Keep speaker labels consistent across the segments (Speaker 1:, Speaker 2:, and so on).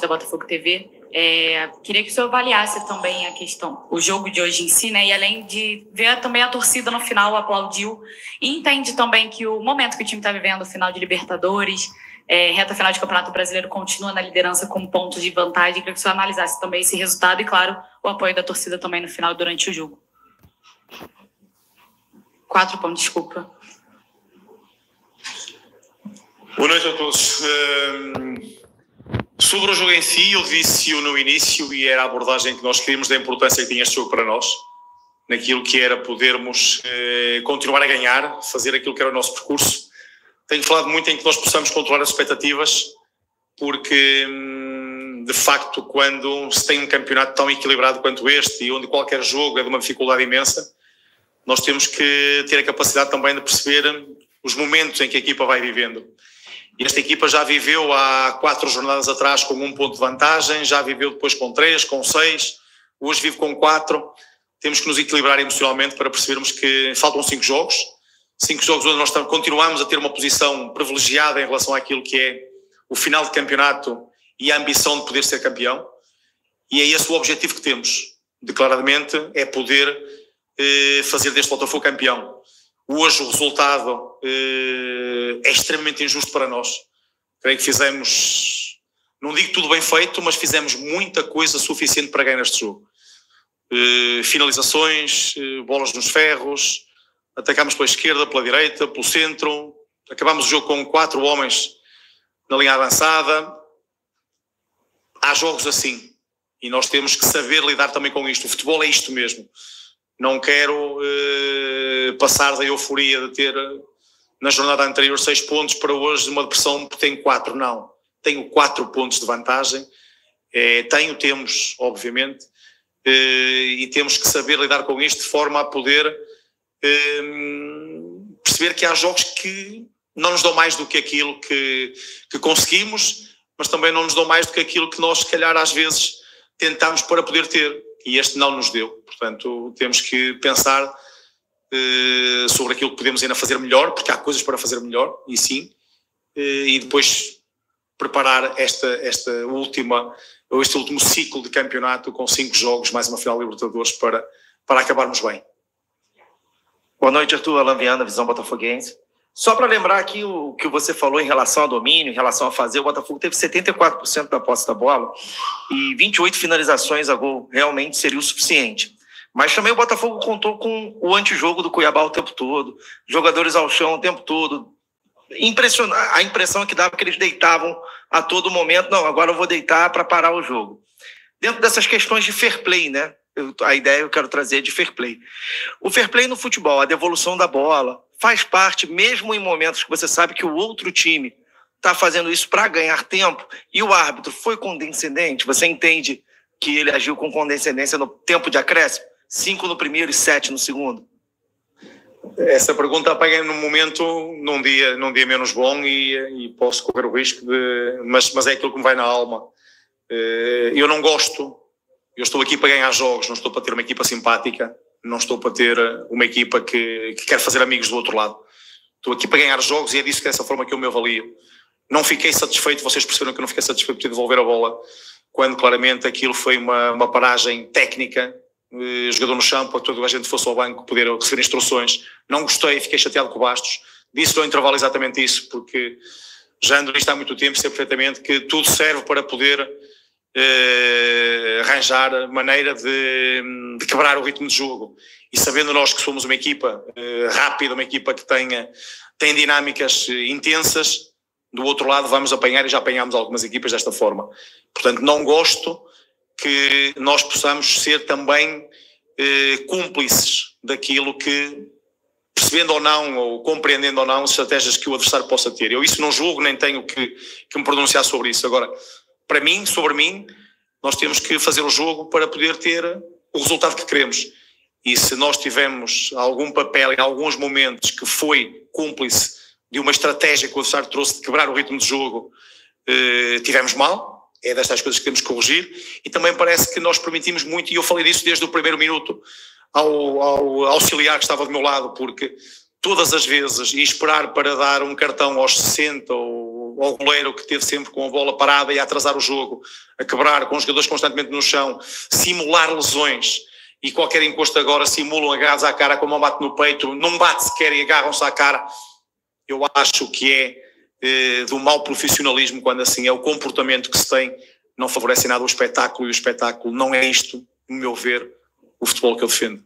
Speaker 1: da Botafogo TV. Queria que o senhor avaliasse também a questão, o jogo de hoje em si, né? E além de ver também a torcida no final aplaudiu e entende também que o momento que o time está vivendo, o final de Libertadores, reta final de Campeonato Brasileiro, continua na liderança com pontos de vantagem. Queria que o senhor analisasse também esse resultado e, claro, o apoio da torcida também no final durante o jogo. 4 pontos, desculpa.
Speaker 2: Boa noite a todos. Sobre o jogo em si, eu disse-o no início e era a abordagem que nós queríamos da importância que tinha este jogo para nós, naquilo que era podermos continuar a ganhar, fazer aquilo que era o nosso percurso. Tenho falado muito em que nós possamos controlar as expectativas, porque de facto quando se tem um campeonato tão equilibrado quanto este e onde qualquer jogo é de uma dificuldade imensa, nós temos que ter a capacidade também de perceber os momentos em que a equipa vai vivendo. E esta equipa já viveu há 4 jornadas atrás com 1 ponto de vantagem, já viveu depois com 3, com 6, hoje vive com 4. Temos que nos equilibrar emocionalmente para percebermos que faltam 5 jogos. 5 jogos onde nós continuamos a ter uma posição privilegiada em relação àquilo que é o final de campeonato e a ambição de poder ser campeão. E é esse o objetivo que temos, declaradamente, é poder fazer deste Botafogo campeão. Hoje o resultado é extremamente injusto para nós. Creio que fizemos, não digo tudo bem feito, mas fizemos muita coisa suficiente para ganhar este jogo. Finalizações, bolas nos ferros, atacámos pela esquerda, pela direita, pelo centro, acabámos o jogo com 4 homens na linha avançada. Há jogos assim e nós temos que saber lidar também com isto. O futebol é isto mesmo. Não quero passar da euforia de ter na jornada anterior 6 pontos para hoje uma depressão porque tenho 4. Não, tenho 4 pontos de vantagem. Temos, obviamente, e temos que saber lidar com isto de forma a poder perceber que há jogos que não nos dão mais do que aquilo que conseguimos, mas também não nos dão mais do que aquilo que nós, se calhar, às vezes tentamos para poder ter. E este não nos deu. Portanto, temos que pensar sobre aquilo que podemos ainda fazer melhor, porque há coisas para fazer melhor, e sim, e depois preparar este último ciclo de campeonato com 5 jogos, mais uma final de Libertadores, para acabarmos bem.
Speaker 3: Boa noite, Arthur. Alan Viana, Visão Botafoguense. Só para lembrar aqui o que você falou em relação ao domínio, em relação a fazer, o Botafogo teve 74% da posse da bola e 28 finalizações a gol, realmente seria o suficiente. Mas também o Botafogo contou com o antijogo do Cuiabá o tempo todo, jogadores ao chão o tempo todo. A impressão que dava que eles deitavam a todo momento. Não, agora eu vou deitar para parar o jogo. Dentro dessas questões de fair play, né? A ideia eu quero trazer é de fair play. O fair play no futebol, a devolução da bola, faz parte, mesmo em momentos que você sabe que o outro time está fazendo isso para ganhar tempo e o árbitro foi condescendente. Você entende que ele agiu com condescendência no tempo de acréscimo? 5 no primeiro e 7 no segundo?
Speaker 2: Essa pergunta apanha num momento, num dia menos bom e posso correr o risco de... Mas é aquilo que me vai na alma. Eu não gosto, eu estou aqui para ganhar jogos, não estou para ter uma equipa simpática, não estou para ter uma equipa que quer fazer amigos do outro lado. Estou aqui para ganhar jogos e é disso que é dessa forma que eu me avalio. Não fiquei satisfeito, vocês perceberam que eu não fiquei satisfeito por ter de devolver a bola, quando claramente aquilo foi uma paragem técnica, jogador no chão, para que toda a gente fosse ao banco poder receber instruções. Não gostei, fiquei chateado com o Bastos. Disse no intervalo exatamente isso, porque já ando nisto há muito tempo, sei perfeitamente que tudo serve para poder arranjar maneira de quebrar o ritmo de jogo. E sabendo nós que somos uma equipa rápida, uma equipa que tem dinâmicas intensas, do outro lado vamos apanhar, e já apanhámos algumas equipas desta forma. Portanto, não gosto que nós possamos ser também cúmplices daquilo que, percebendo ou não, ou compreendendo ou não, as estratégias que o adversário possa ter. Eu isso não julgo, nem tenho que me pronunciar sobre isso. Agora, para mim, sobre mim, nós temos que fazer o jogo para poder ter o resultado que queremos. E se nós tivemos algum papel em alguns momentos que foi cúmplice de uma estratégia que o adversário trouxe de quebrar o ritmo de jogo, tivemos mal. É destas coisas que temos que corrigir. E também parece que nós permitimos muito, e eu falei disso desde o primeiro minuto ao auxiliar que estava do meu lado, porque todas as vezes, e esperar para dar um cartão aos 60 ou ao goleiro que teve sempre com a bola parada e a atrasar o jogo, a quebrar, com os jogadores constantemente no chão, simular lesões, e qualquer encosto agora simulam agarrados à cara com a mão bate no peito, não bate sequer e agarram-se à cara. Eu acho que é do mau profissionalismo, quando assim é o comportamento que se tem, não favorece nada o espetáculo, e o espetáculo não é isto, no meu ver, o futebol que eu defendo.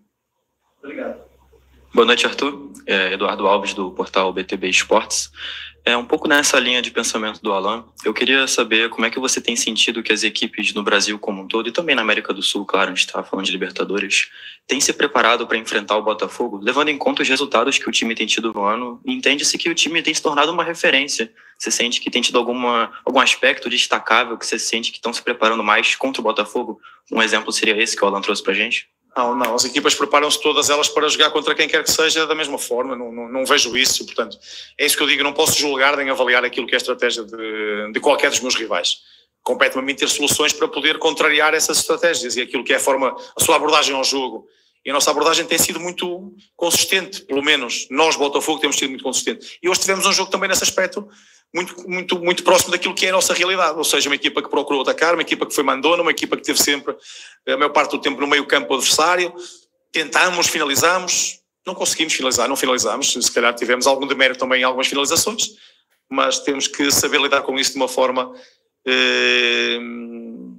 Speaker 3: Obrigado.
Speaker 4: Boa noite, Arthur. Eduardo Alves, do portal BTB Esportes. Um pouco nessa linha de pensamento do Alan, eu queria saber como é que você tem sentido que as equipes no Brasil como um todo, e também na América do Sul, claro, a gente está falando de Libertadores, têm se preparado para enfrentar o Botafogo, levando em conta os resultados que o time tem tido no ano, e entende-se que o time tem se tornado uma referência. Você sente que tem tido algum aspecto destacável, que você sente que estão se preparando mais contra o Botafogo? Um exemplo seria esse que o Alan trouxe para a gente?
Speaker 2: Não, as equipas preparam-se todas elas para jogar contra quem quer que seja da mesma forma, não vejo isso, portanto, é isso que eu digo, não posso julgar nem avaliar aquilo que é a estratégia de qualquer dos meus rivais. Compete-me a mim ter soluções para poder contrariar essas estratégias e aquilo que é a sua abordagem ao jogo. E a nossa abordagem tem sido muito consistente, pelo menos nós, Botafogo, temos sido muito consistente. E hoje tivemos um jogo também nesse aspecto muito próximo daquilo que é a nossa realidade, ou seja, uma equipa que procurou atacar, uma equipa que foi mandona, uma equipa que teve sempre a maior parte do tempo no meio campo adversário, tentámos, finalizámos, não conseguimos finalizar, não finalizámos, se calhar tivemos algum demérito também em algumas finalizações, mas temos que saber lidar com isso de uma forma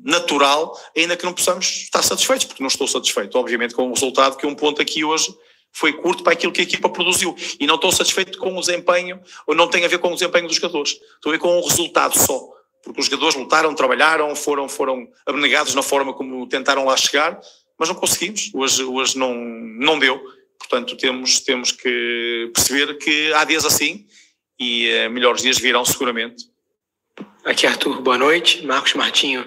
Speaker 2: natural, ainda que não possamos estar satisfeitos, porque não estou satisfeito, obviamente, com o resultado, que um ponto aqui hoje foi curto para aquilo que a equipa produziu, e não estou satisfeito com o desempenho, ou não tem a ver com o desempenho dos jogadores, estou a ver com o resultado só, porque os jogadores lutaram, trabalharam, foram abnegados na forma como tentaram lá chegar, mas não conseguimos, hoje não deu, portanto temos que perceber que há dias assim, e melhores dias virão seguramente.
Speaker 5: Aqui Arthur, boa noite, Marcos Martinho,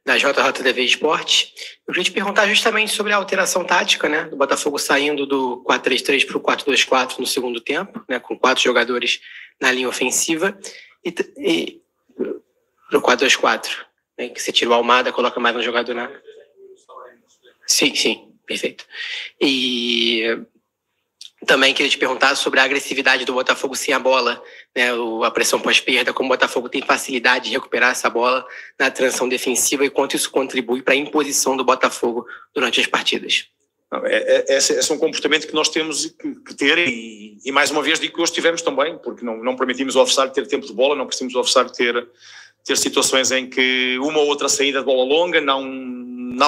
Speaker 5: da JJTV Esporte. Eu queria te perguntar justamente sobre a alteração tática, né, do Botafogo saindo do 4-3-3 para o 4-2-4 no segundo tempo, né, com 4 jogadores na linha ofensiva, e para o 4-2-4, né, que você tira o Almada, coloca mais um jogador na... Sim, perfeito. E também queria te perguntar sobre a agressividade do Botafogo sem a bola, né, a pressão pós-perda, como o Botafogo tem facilidade de recuperar essa bola na transição defensiva e quanto isso contribui para a imposição do Botafogo durante as partidas.
Speaker 2: Esse é um comportamento que nós temos que ter e mais uma vez digo que hoje tivemos também, porque não permitimos ao adversário ter tempo de bola, não permitimos ao adversário ter situações em que uma ou outra saída de bola longa, não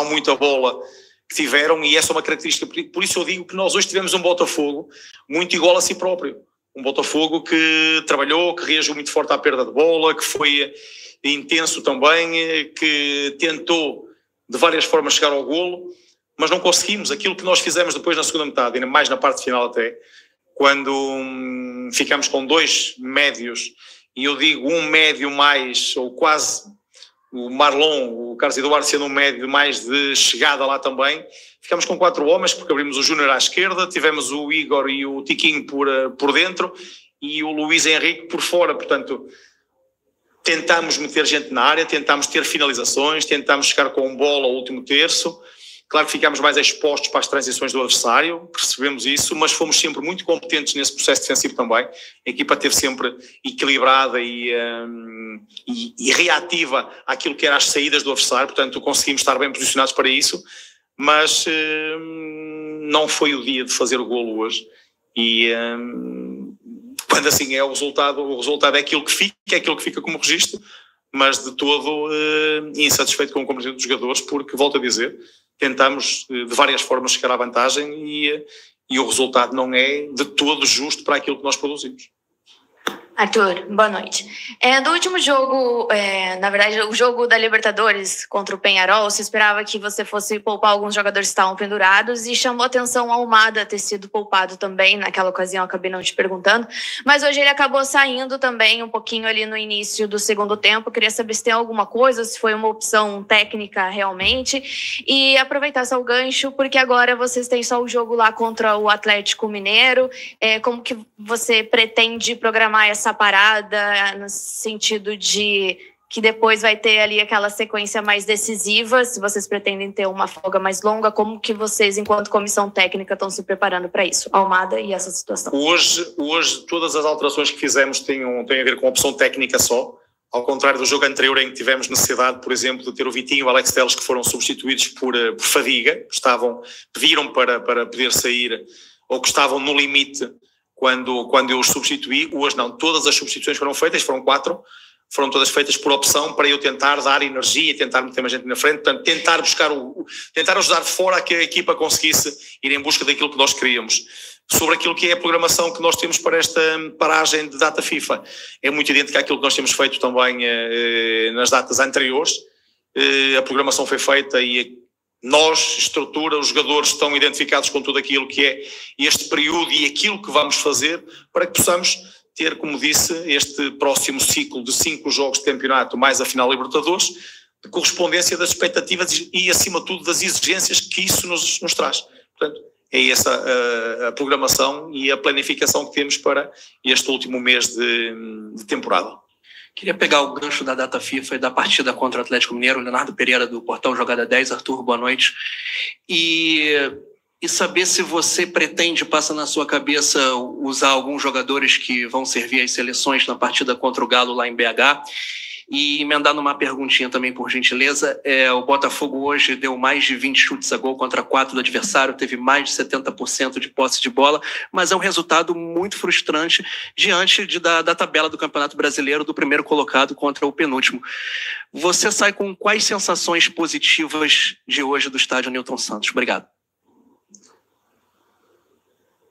Speaker 2: muita bola que tiveram, e essa é uma característica, por isso eu digo que nós hoje tivemos um Botafogo muito igual a si próprio, um Botafogo que trabalhou, que reagiu muito forte à perda de bola, que foi intenso também, que tentou de várias formas chegar ao golo, mas não conseguimos. Aquilo que nós fizemos depois na segunda metade, ainda mais na parte final até, quando ficamos com 2 médios, e eu digo um médio mais, ou quase... o Marlon, o Carlos Eduardo sendo um médio mais de chegada lá também, ficámos com 4 homens, porque abrimos o Júnior à esquerda, tivemos o Igor e o Tiquinho por dentro e o Luís Henrique por fora, portanto tentámos meter gente na área, tentámos ter finalizações, tentámos chegar com bola ao último terço. Claro que ficámos mais expostos para as transições do adversário, percebemos isso, mas fomos sempre muito competentes nesse processo defensivo também. A equipa esteve sempre equilibrada e reativa àquilo que eram as saídas do adversário, portanto conseguimos estar bem posicionados para isso, mas não foi o dia de fazer o golo hoje. E quando assim é o resultado é aquilo que fica como registro, mas de todo insatisfeito com o comportamento dos jogadores, porque, volto a dizer, tentamos de várias formas chegar à vantagem e o resultado não é de todo justo para aquilo que nós produzimos.
Speaker 6: Arthur, boa noite. Do último jogo, na verdade, o jogo da Libertadores contra o Peñarol, se esperava que você fosse poupar alguns jogadores que estavam pendurados e chamou atenção o Almada ter sido poupado também, naquela ocasião acabei não te perguntando, mas hoje ele acabou saindo também um pouquinho ali no início do segundo tempo. Queria saber se tem alguma coisa, se foi uma opção técnica realmente, e aproveitar só o gancho, porque agora vocês têm só o jogo lá contra o Atlético Mineiro. Como que você pretende programar essa parada, no sentido de que depois vai ter ali aquela sequência mais decisiva, se vocês pretendem ter uma folga mais longa, como que vocês, enquanto comissão técnica, estão se preparando para isso? Almada e essa situação.
Speaker 2: Hoje todas as alterações que fizemos têm a ver com a opção técnica só, ao contrário do jogo anterior em que tivemos necessidade, por exemplo, de ter o Vitinho e o Alex Telles, que foram substituídos por fadiga, pediram para poder sair, ou que estavam no limite quando eu os substituí. Hoje não, todas as substituições foram feitas, foram 4, foram todas feitas por opção para eu tentar dar energia, tentar meter mais gente na frente, portanto, tentar ajudar fora a que a equipa conseguisse ir em busca daquilo que nós queríamos. Sobre aquilo que é a programação que nós temos para esta paragem de data FIFA, é muito idêntica àquilo que nós temos feito também nas datas anteriores. A programação foi feita e nós, estrutura, os jogadores estão identificados com tudo aquilo que é este período e aquilo que vamos fazer para que possamos ter, como disse, este próximo ciclo de 5 jogos de campeonato mais a final Libertadores, de correspondência das expectativas e, acima de tudo, das exigências que isso nos traz. Portanto, é essa a programação e a planificação que temos para este último mês de temporada.
Speaker 7: Queria pegar o gancho da data FIFA e da partida contra o Atlético Mineiro, Leonardo Pereira do portal Jogada 10, Arthur, boa noite. E saber se você pretende, passa na sua cabeça, usar alguns jogadores que vão servir às seleções na partida contra o Galo lá em BH. E emendar numa perguntinha também, por gentileza, o Botafogo hoje deu mais de 20 chutes a gol contra 4 do adversário, teve mais de 70% de posse de bola, mas é um resultado muito frustrante diante da tabela do Campeonato Brasileiro, do primeiro colocado contra o penúltimo. Você sai com quais sensações positivas de hoje do estádio Newton Santos? Obrigado.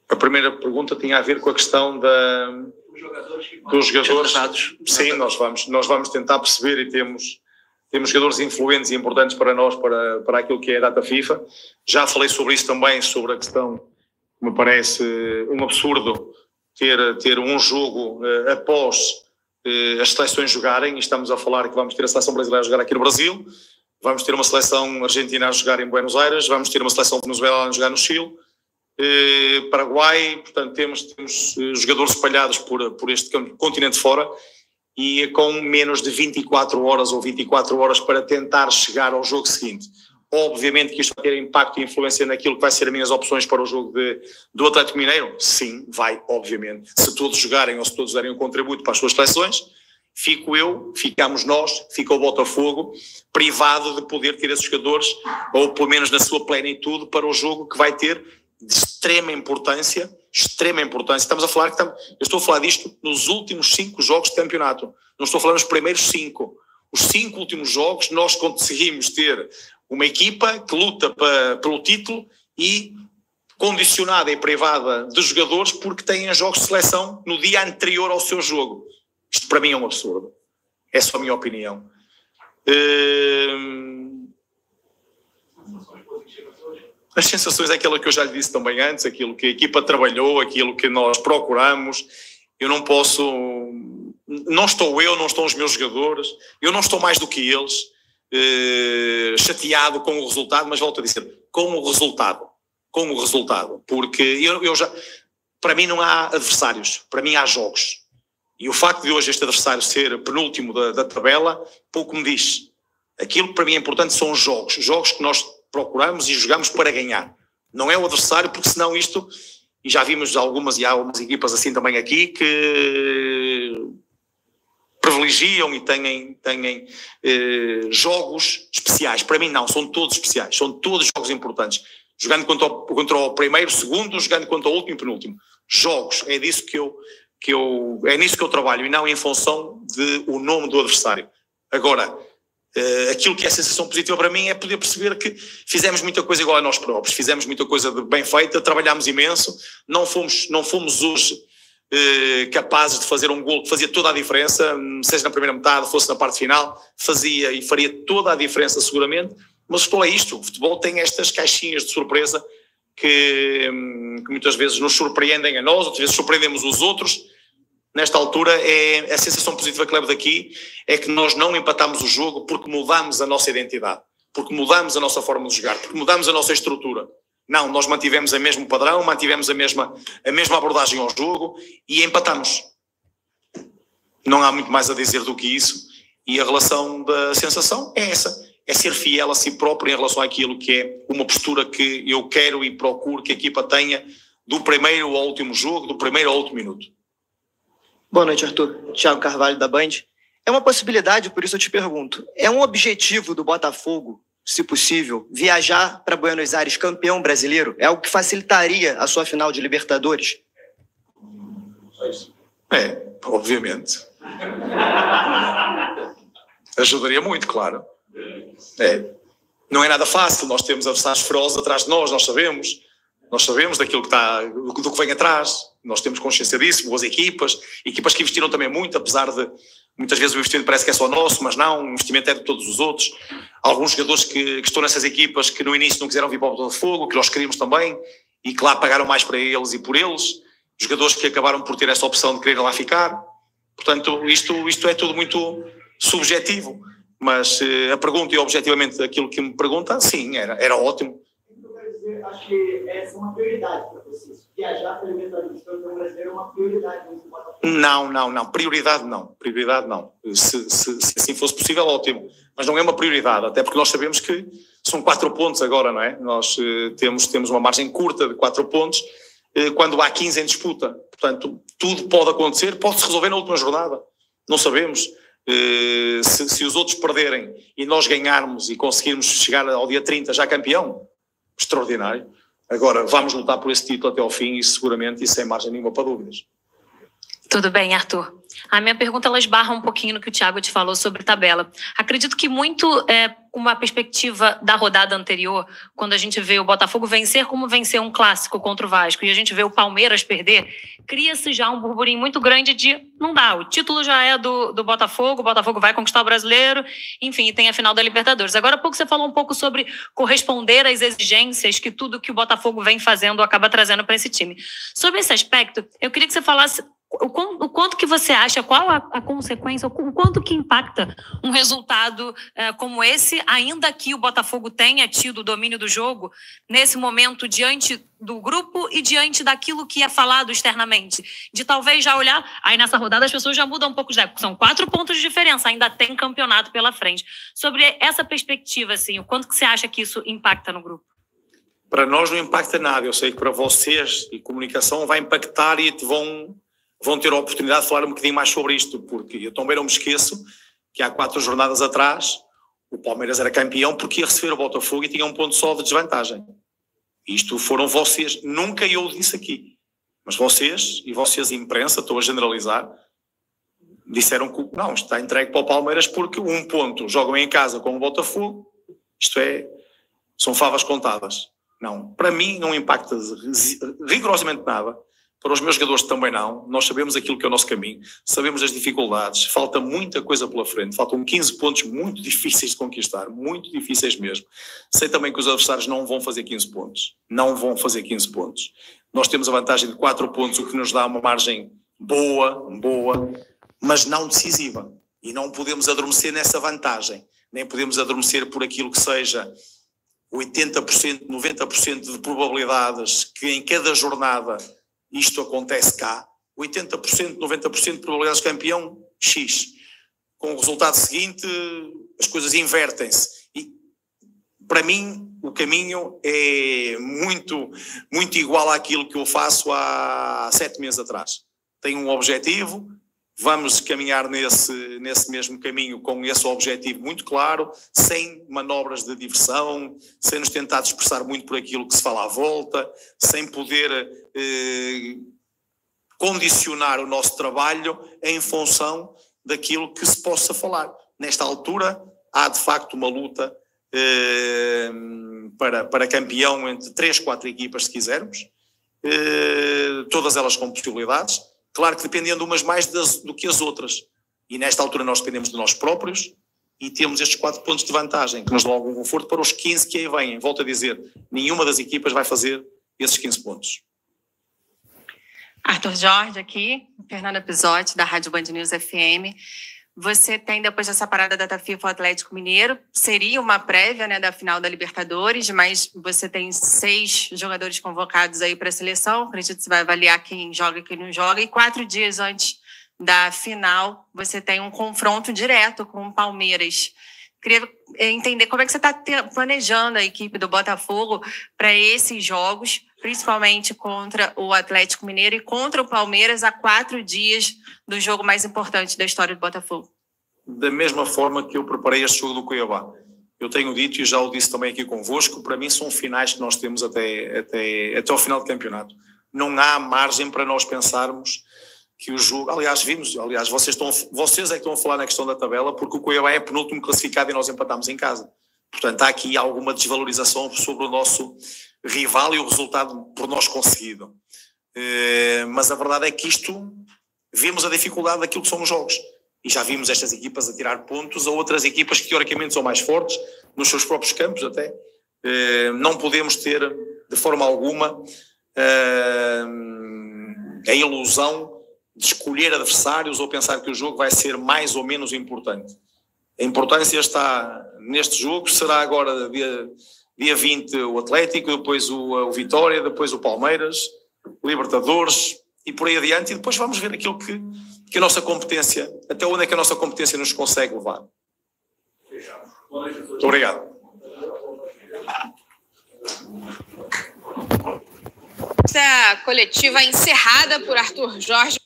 Speaker 2: A primeira pergunta tinha a ver com a questão dos jogadores. Sim, nós vamos tentar perceber e temos jogadores influentes e importantes para nós, para aquilo que é a data FIFA. Já falei sobre isso também, sobre a questão que me parece um absurdo ter um jogo após as seleções jogarem, e estamos a falar que vamos ter a seleção brasileira a jogar aqui no Brasil, vamos ter uma seleção argentina a jogar em Buenos Aires, vamos ter uma seleção venezuelana a jogar no Chile, Paraguai, portanto temos jogadores espalhados por este continente fora e com menos de 24 horas ou 24 horas para tentar chegar ao jogo seguinte. Obviamente que isto vai ter impacto e influência naquilo que vai ser as minhas opções para o jogo do Atlético Mineiro. Sim, vai, obviamente. Se todos jogarem ou se todos derem um contributo para as suas seleções, ficamos nós, fica o Botafogo privado de poder ter esses jogadores, ou pelo menos na sua plenitude, para o jogo que vai ter de extrema importância. Estamos a falar eu estou a falar disto nos últimos 5 jogos de campeonato, não estou a falar nos primeiros 5. Os 5 últimos jogos nós conseguimos ter uma equipa que luta pelo título e condicionada e privada de jogadores porque têm jogos de seleção no dia anterior ao seu jogo. Isto para mim é um absurdo. É só a minha opinião. As sensações é aquilo que eu já lhe disse também antes, aquilo que a equipa trabalhou, aquilo que nós procuramos. Eu não posso... Não estão os meus jogadores, eu não estou mais do que eles, chateado com o resultado, mas volto a dizer, com o resultado, porque eu já... Para mim não há adversários, para mim há jogos. E o facto de hoje este adversário ser penúltimo da tabela, pouco me diz. Aquilo que para mim é importante são os jogos que nós procuramos e jogamos para ganhar. Não é o adversário, porque senão isto, e já vimos algumas equipas assim também aqui, que privilegiam e têm jogos especiais. Para mim não, são todos especiais, são todos jogos importantes. Jogando contra o primeiro, segundo, jogando contra o último e penúltimo. Jogos, é disso é nisso que eu trabalho e não em função do nome do adversário. Agora, aquilo que é a sensação positiva para mim é poder perceber que fizemos muita coisa igual a nós próprios, fizemos muita coisa bem feita, trabalhámos imenso, não fomos hoje capazes de fazer um golo que fazia toda a diferença, seja na primeira metade, fosse na parte final, fazia e faria toda a diferença seguramente, mas o futebol é isto, o futebol tem estas caixinhas de surpresa que muitas vezes nos surpreendem a nós, outras vezes surpreendemos os outros. Nesta altura, a sensação positiva que levo daqui é que nós não empatamos o jogo porque mudamos a nossa identidade, porque mudamos a nossa forma de jogar, porque mudamos a nossa estrutura. Não, nós mantivemos o mesmo padrão, mantivemos a mesma abordagem ao jogo e empatamos. Não há muito mais a dizer do que isso. E a relação da sensação é essa, é ser fiel a si próprio em relação àquilo que é uma postura que eu quero e procuro que a equipa tenha do primeiro ao último jogo, do primeiro ao último minuto.
Speaker 8: Boa noite, Arthur. Thiago Carvalho, da Band. É uma possibilidade, por isso eu te pergunto. É um objetivo do Botafogo, se possível, viajar para Buenos Aires campeão brasileiro? É algo que facilitaria a sua final de Libertadores?
Speaker 2: Obviamente. Ajudaria muito, claro. Não é nada fácil, nós temos adversários ferozes atrás de nós sabemos daquilo que está, do que vem atrás, nós temos consciência disso, boas equipas que investiram também muito, apesar de muitas vezes o investimento parece que é só nosso, mas não, o investimento é de todos os outros. Alguns jogadores que estão nessas equipas que no início não quiseram vir para o Botafogo, que nós queríamos também, e que lá pagaram mais para eles e por eles, jogadores que acabaram por ter essa opção de querer lá ficar. Portanto, isto é tudo muito subjetivo, mas a pergunta e objetivamente aquilo que me pergunta, sim, era ótimo.
Speaker 8: Acho que essa é uma prioridade para vocês. Viajar para a Libertadores campeão brasileiro é uma prioridade.
Speaker 2: Não. Prioridade não. Se assim fosse possível, ótimo. Mas não é uma prioridade, até porque nós sabemos que são 4 pontos agora, não é? Nós temos uma margem curta de 4 pontos quando há 15 em disputa. Portanto, tudo pode acontecer, pode-se resolver na última jornada. Não sabemos. Se os outros perderem e nós ganharmos e conseguirmos chegar ao dia 30 já campeão, extraordinário. Agora, vamos lutar por esse título até ao fim e seguramente e sem margem nenhuma para dúvidas.
Speaker 9: Tudo bem, Arthur. A minha pergunta ela esbarra um pouquinho no que o Thiago te falou sobre tabela. Acredito que muito com uma perspectiva da rodada anterior, quando a gente vê o Botafogo vencer como vencer um clássico contra o Vasco e a gente vê o Palmeiras perder, cria-se já um burburinho muito grande de não dá, o título já é do Botafogo, o Botafogo vai conquistar o Brasileiro, enfim, e tem a final da Libertadores. Agora há pouco você falou um pouco sobre corresponder às exigências que tudo que o Botafogo vem fazendo acaba trazendo para esse time. Sobre esse aspecto, eu queria que você falasse o quanto que você acha, qual a consequência, o quanto que impacta um resultado como esse, ainda que o Botafogo tenha tido o domínio do jogo, nesse momento, diante do grupo e diante daquilo que é falado externamente. De talvez já olhar, aí nessa rodada as pessoas já mudam um pouco de época, são 4 pontos de diferença, ainda tem campeonato pela frente. Sobre essa perspectiva, assim, o quanto que você acha que isso impacta no grupo?
Speaker 2: Para nós não impacta nada, eu sei que para vocês e comunicação vai impactar e vão ter a oportunidade de falar um bocadinho mais sobre isto, porque eu também não me esqueço que há 4 jornadas atrás o Palmeiras era campeão porque ia receber o Botafogo e tinha 1 ponto só de desvantagem. Isto foram vocês, nunca eu disse aqui, mas vocês imprensa, estou a generalizar, disseram que não, está entregue para o Palmeiras porque 1 ponto jogam em casa com o Botafogo, são favas contadas. Não, para mim não impacta rigorosamente nada. Para os meus jogadores também não. Nós sabemos aquilo que é o nosso caminho, sabemos as dificuldades, falta muita coisa pela frente, faltam 15 pontos muito difíceis de conquistar, muito difíceis mesmo. Sei também que os adversários não vão fazer 15 pontos, Nós temos a vantagem de 4 pontos, o que nos dá uma margem boa, mas não decisiva. E não podemos adormecer nessa vantagem, nem podemos adormecer por aquilo que seja 80%, 90% de probabilidades que em cada jornada isto acontece cá, 80%, 90% de probabilidades de campeão, X. Com o resultado seguinte, as coisas invertem-se. E, para mim, o caminho é muito, muito igual àquilo que eu faço há 7 meses atrás. Tenho um objetivo, vamos caminhar nesse mesmo caminho com esse objetivo muito claro, sem manobras de diversão, sem nos tentar dispersar muito por aquilo que se fala à volta, sem poder condicionar o nosso trabalho em função daquilo que se possa falar. Nesta altura há de facto uma luta para campeão entre 3, 4 equipas, se quisermos, todas elas com possibilidades. Claro que dependendo umas mais do que as outras. E nesta altura nós dependemos de nós próprios e temos estes 4 pontos de vantagem que nos dão algum conforto para os 15 que aí vêm. Volto a dizer, nenhuma das equipas vai fazer esses 15 pontos.
Speaker 9: Arthur Jorge aqui, Fernanda Pisotti, da Rádio Band News FM. Você tem, depois dessa parada da FIFA, o Atlético Mineiro. Seria uma prévia, né, da final da Libertadores, mas você tem 6 jogadores convocados aí para a seleção. Acredito que você vai avaliar quem joga e quem não joga. E 4 dias antes da final, você tem um confronto direto com o Palmeiras. Queria entender como é que você está planejando a equipe do Botafogo para esses jogos, principalmente contra o Atlético Mineiro e contra o Palmeiras, a 4 dias do jogo mais importante da história do Botafogo.
Speaker 2: da mesma forma que eu preparei este jogo do Cuiabá. Eu tenho dito, e já o disse também aqui convosco, para mim são finais que nós temos até ao final do campeonato. Não há margem para nós pensarmos que o jogo... Aliás, vocês é que estão a falar na questão da tabela, porque o Cuiabá é penúltimo classificado e nós empatamos em casa. Portanto, há aqui alguma desvalorização sobre o nosso rival e o resultado por nós conseguido. Mas a verdade é que vemos a dificuldade daquilo que são os jogos. E já vimos estas equipas a tirar pontos a outras equipas que teoricamente são mais fortes, nos seus próprios campos até. Não podemos ter, de forma alguma, a ilusão de escolher adversários ou pensar que o jogo vai ser mais ou menos importante. A importância está neste jogo, será agora dia 20 o Atlético, depois o Vitória, depois o Palmeiras, Libertadores e por aí adiante, e depois vamos ver aquilo que a nossa competência, até onde é que a nossa competência nos consegue levar. Muito obrigado.
Speaker 10: Essa coletiva encerrada por Arthur Jorge.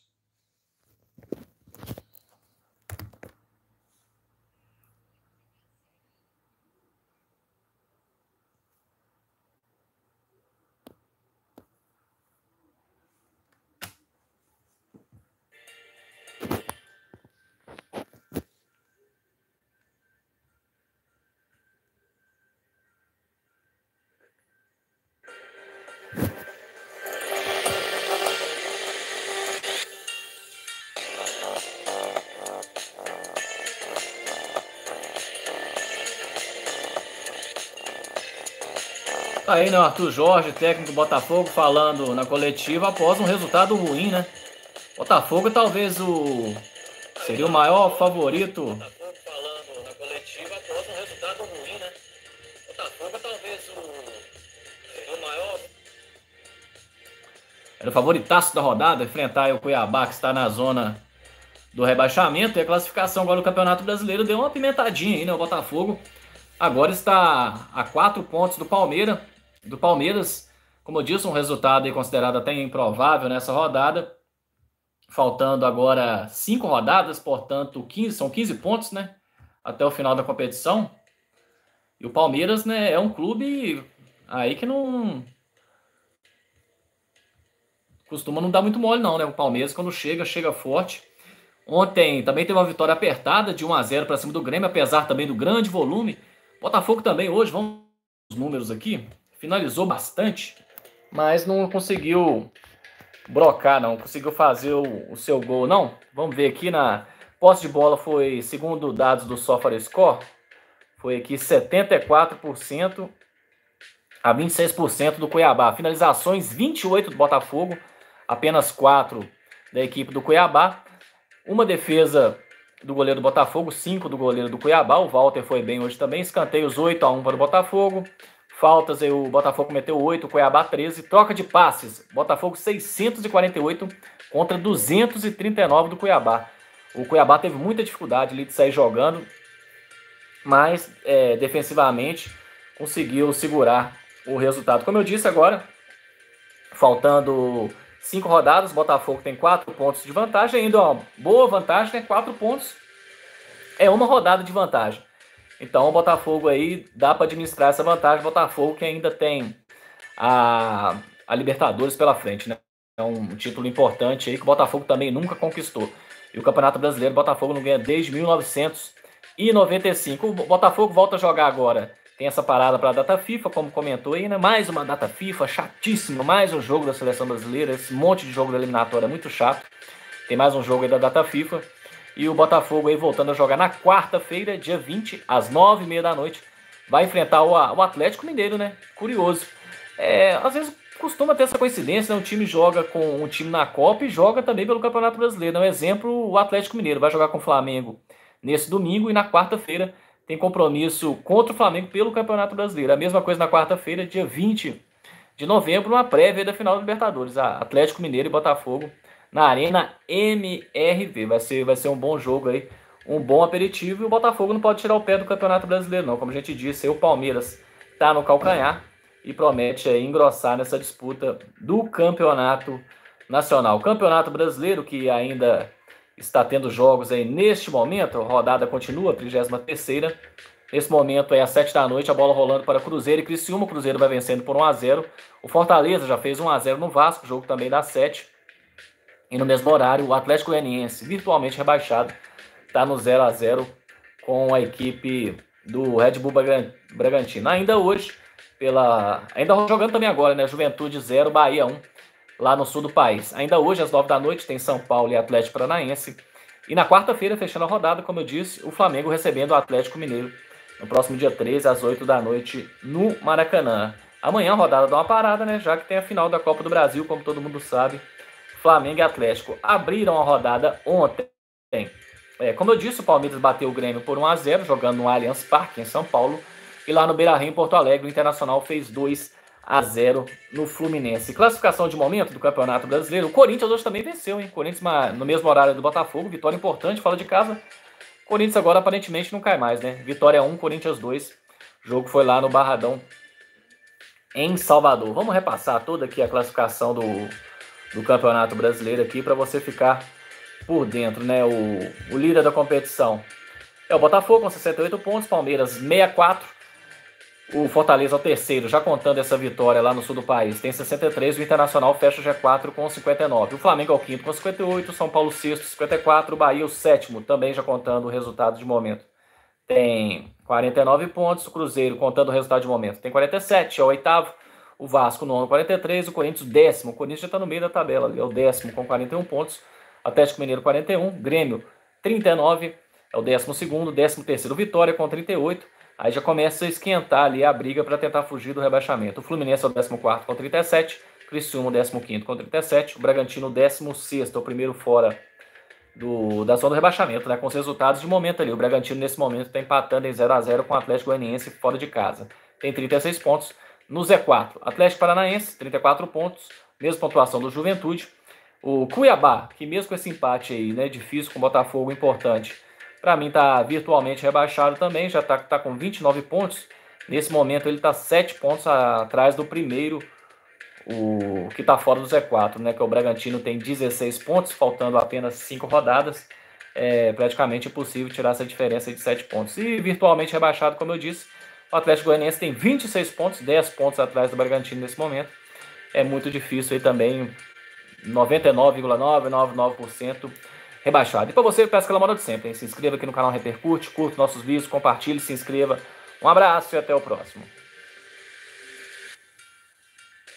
Speaker 11: Aí, né, o Arthur Jorge, técnico do Botafogo, falando na coletiva após um resultado ruim, né? Botafogo talvez seria o maior favorito. Botafogo falando na coletiva após um resultado ruim, né? Botafogo talvez seria o maior. Era o favoritaço da rodada, enfrentar aí o Cuiabá, que está na zona do rebaixamento, e a classificação agora do Campeonato Brasileiro deu uma pimentadinha aí, né? O Botafogo agora está a 4 pontos do Palmeiras, como eu disse, um resultado aí considerado até improvável nessa rodada, faltando agora 5 rodadas, portanto são 15 pontos, né, até o final da competição. E o Palmeiras, né, é um clube aí que não costuma não dar muito mole não, né? O Palmeiras quando chega forte. Ontem também teve uma vitória apertada de 1-0 para cima do Grêmio, apesar também do grande volume. Botafogo também hoje, vamos ver os números aqui, finalizou bastante, mas não conseguiu brocar, não conseguiu fazer o seu gol, não. Vamos ver aqui na posse de bola, foi, segundo dados do SofaScore, foi aqui 74% a 26% do Cuiabá. Finalizações, 28 do Botafogo, apenas 4 da equipe do Cuiabá. Uma defesa do goleiro do Botafogo, 5 do goleiro do Cuiabá. O Walter foi bem hoje também. Escanteios 8-1 para o Botafogo. Faltas, aí o Botafogo meteu 8, o Cuiabá 13. Troca de passes, Botafogo 648 contra 239 do Cuiabá. O Cuiabá teve muita dificuldade ali de sair jogando, mas defensivamente conseguiu segurar o resultado. Como eu disse agora, faltando 5 rodadas, o Botafogo tem 4 pontos de vantagem, ainda uma boa vantagem, né? 4 pontos é uma rodada de vantagem. Então o Botafogo aí dá para administrar essa vantagem. O Botafogo que ainda tem a Libertadores pela frente, né? É um título importante aí que o Botafogo também nunca conquistou. E o Campeonato Brasileiro, o Botafogo não ganha desde 1995. O Botafogo volta a jogar agora. Tem essa parada para a data FIFA, como comentou aí, né? Mais uma data FIFA, chatíssima. Mais um jogo da Seleção Brasileira. Esse monte de jogo da eliminatória é muito chato. Tem mais um jogo aí da data FIFA. E o Botafogo aí voltando a jogar na quarta-feira, dia 20, às 9h30 da noite. Vai enfrentar o Atlético Mineiro, né? Curioso. Às vezes costuma ter essa coincidência, né? Um time joga com um time na Copa e joga também pelo Campeonato Brasileiro. Um exemplo, o Atlético Mineiro vai jogar com o Flamengo nesse domingo e na quarta-feira tem compromisso contra o Flamengo pelo Campeonato Brasileiro. A mesma coisa na quarta-feira, dia 20 de novembro, uma prévia da final da Libertadores. Atlético Mineiro e Botafogo na Arena MRV. Vai ser um bom jogo aí, um bom aperitivo. E o Botafogo não pode tirar o pé do Campeonato Brasileiro, não. Como a gente disse, aí o Palmeiras está no calcanhar e promete aí engrossar nessa disputa do Campeonato Nacional. O Campeonato Brasileiro, que ainda está tendo jogos aí neste momento. A rodada continua, 33ª. Nesse momento, às 7 da noite, a bola rolando para Cruzeiro e Criciúma. O Cruzeiro vai vencendo por 1-0. O Fortaleza já fez 1-0 no Vasco, jogo também das 7. E no mesmo horário, o Atlético Goianiense, virtualmente rebaixado, está no 0-0 com a equipe do Red Bull Bragantino. Ainda hoje, ainda jogando também agora, né? Juventude 0, Bahia 1, lá no sul do país. Ainda hoje, às 9 da noite, tem São Paulo e Atlético Paranaense. E na quarta-feira, fechando a rodada, como eu disse, o Flamengo recebendo o Atlético Mineiro no próximo dia 13, às 8 da noite, no Maracanã. Amanhã a rodada dá uma parada, né? Já que tem a final da Copa do Brasil, como todo mundo sabe. Flamengo e Atlético abriram a rodada ontem. Como eu disse, o Palmeiras bateu o Grêmio por 1-0, jogando no Allianz Parque, em São Paulo. E lá no Beira-Rio, em Porto Alegre, o Internacional fez 2-0 no Fluminense. Classificação de momento do Campeonato Brasileiro. O Corinthians hoje também venceu, hein? Corinthians no mesmo horário do Botafogo, vitória importante, fora de casa. Corinthians agora aparentemente não cai mais, né? Vitória 1, Corinthians 2. O jogo foi lá no Barradão, em Salvador. Vamos repassar toda aqui a classificação do Campeonato Brasileiro aqui para você ficar por dentro, né? O líder da competição é o Botafogo com 68 pontos, Palmeiras 64, o Fortaleza é o terceiro, já contando essa vitória lá no sul do país, tem 63, o Internacional fecha o G4 com 59, o Flamengo é o quinto com 58, São Paulo sexto, 54, o Bahia o sétimo, também já contando o resultado de momento, tem 49 pontos, o Cruzeiro, contando o resultado de momento, tem 47, é o oitavo, o Vasco nono, 43, o Corinthians décimo, o Corinthians já está no meio da tabela, é o décimo com 41 pontos, Atlético Mineiro 41, Grêmio 39, é o 12º, 13º Vitória com 38, aí já começa a esquentar ali a briga para tentar fugir do rebaixamento. O Fluminense é o 14º com 37, Criciúma 15º com 37, o Bragantino 16º, é o primeiro fora da zona do rebaixamento, né, com os resultados de momento ali. O Bragantino nesse momento está empatando em 0-0 com o Atlético Goianiense fora de casa, tem 36 pontos. No Z4, Atlético Paranaense, 34 pontos, mesma pontuação do Juventude. O Cuiabá, que mesmo com esse empate aí, né, difícil com o Botafogo, importante, para mim tá virtualmente rebaixado também, já tá com 29 pontos. Nesse momento ele tá 7 pontos atrás do primeiro, o que tá fora do Z4, né, que é o Bragantino, tem 16 pontos, faltando apenas 5 rodadas. É praticamente impossível tirar essa diferença de 7 pontos. E virtualmente rebaixado, como eu disse, o Atlético Goianiense tem 26 pontos, 10 pontos atrás do Bragantino nesse momento. É muito difícil aí também, 99,999% rebaixado. E para você, peço aquela moral de sempre, hein? Se inscreva aqui no canal Repercute, curta nossos vídeos, compartilhe, se inscreva. Um abraço e até o próximo.